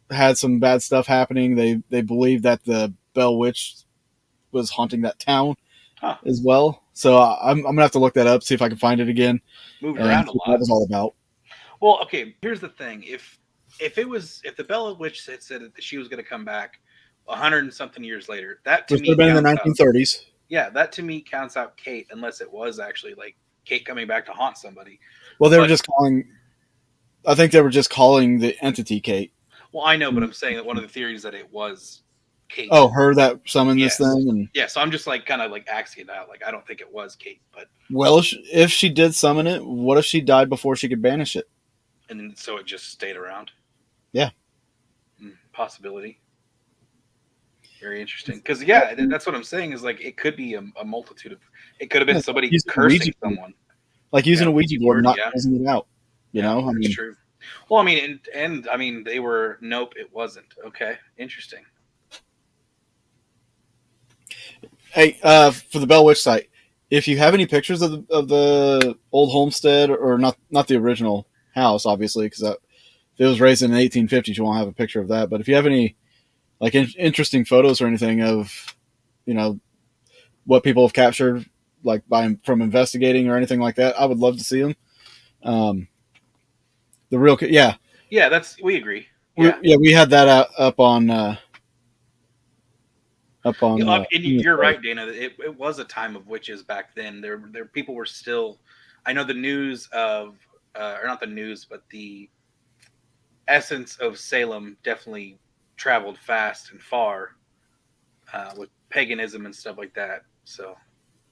had some bad stuff happening. They believed that the Bell Witch was haunting that town Huh? as well. So I'm gonna have to look that up, see if I can find it again, Moved and around a see what that lot. was all about. Well, okay. Here's the thing: if the Bella Witch had said that she was going to come back 100 and something years later, that to Which would me have been in the counts out. 1930s. Yeah, that to me counts out Kate, unless it was actually like Kate coming back to haunt somebody. Well, they were But just calling. I think they were just calling the entity Kate. well, I know, but I'm saying that one of the theories that it was Kate. Oh, her that summoned this Yes. thing, and Yeah, so I'm just like kind of like axing it out. Like I don't think it was Kate, but well, if she did summon it, what if she died before she could banish it? and then, so it just stayed around. Yeah. Possibility. Very interesting. Because yeah, that's what I'm saying is like it could be a multitude of. It could have been Yeah, somebody using a cursing Ouija board. someone. Like using Yeah, a Ouija board, and not yeah. closing it out. You Yeah, know, I that's mean, true. Well, I mean, and I mean, they were. Nope, it wasn't. Okay, interesting. hey, for the Bell Witch site, if you have any pictures of the old homestead, or not the original house, obviously, because if it was raised in the 1850s, you won't have a picture of that. But if you have any like interesting photos or anything of, you know, what people have captured, like from investigating or anything like that, I would love to see them. Um, the real, yeah, Yeah, we agree. Yeah, we had that up on and you're right, Dana. It was a time of witches back then. There people were still. I know the news of, or not the news, but the essence of Salem definitely traveled fast and far with paganism and stuff like that. So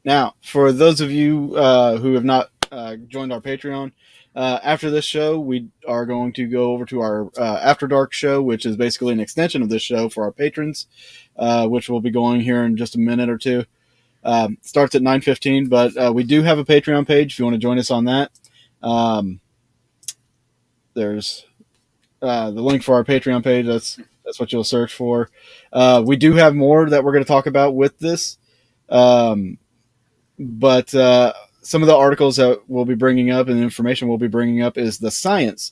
Now, for those of you who have not joined our Patreon, after this show, we are going to go over to our After Dark show, which is basically an extension of this show for our patrons, which will be going here in just a minute or two. Starts at 9:15, but we do have a Patreon page if you want to join us on that. There's the link for our Patreon page. That's what you'll search for. We do have more that we're going to talk about with this. But some of the articles that we'll be bringing up and the information we'll be bringing up is the science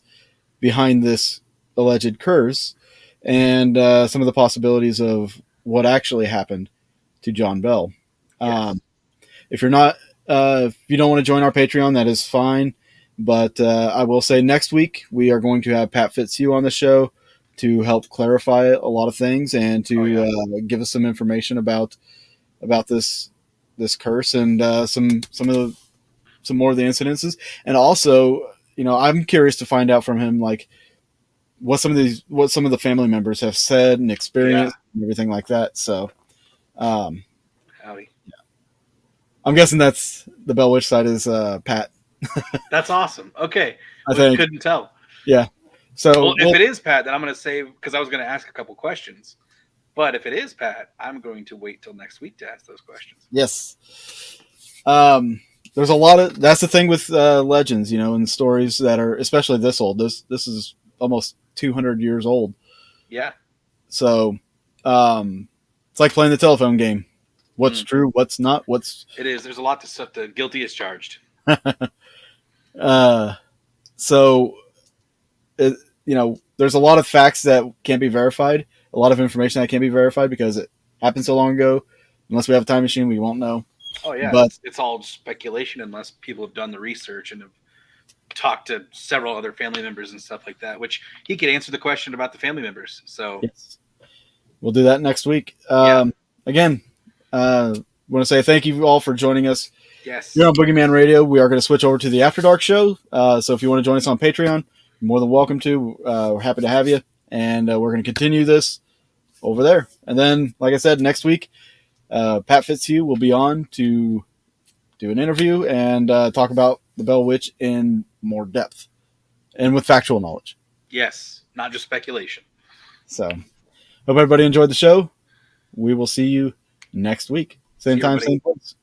behind this alleged curse and some of the possibilities of what actually happened to John Bell. yes. If you're not, if you don't want to join our Patreon, that is fine. But I will say next week we are going to have Pat Fitzhugh on the show to help clarify a lot of things and to give us some information about this curse and some more of the incidences. And also, I'm curious to find out from him like what some of the family members have said and experienced and everything like that. So, Howdy. I'm guessing that's the Bell Witch side is Pat. That's awesome. Okay. I think. Couldn't tell. Yeah. So if it is Pat, then I'm going to save, because I was going to ask a couple questions. But if it is Pat, I'm going to wait till next week to ask those questions. Yes. There's a lot of, that's the thing with legends, and stories that are especially this old. This is almost 200 years old. Yeah. So it's like playing the telephone game. What's true? What's not? It is. There's a lot to stuff. The guilty is charged. So, there's a lot of facts that can't be verified. A lot of information that can't be verified because it happened so long ago. Unless we have a time machine, we won't know. Oh yeah, but it's all speculation unless people have done the research and have talked to several other family members and stuff like that. Which he could answer the question about the family members. So yes. We'll do that next week. Again, I want to say thank you all for joining us. Yes. Here on Boogeyman Radio, we are going to switch over to the After Dark show. So if you want to join us on Patreon, you're more than welcome to. We're happy to have you. And we're going to continue this over there. And then, like I said, next week, Pat Fitzhugh will be on to do an interview and talk about the Bell Witch in more depth and with factual knowledge. Yes, not just speculation. So, hope everybody enjoyed the show. We will see you next week. Same time, same place.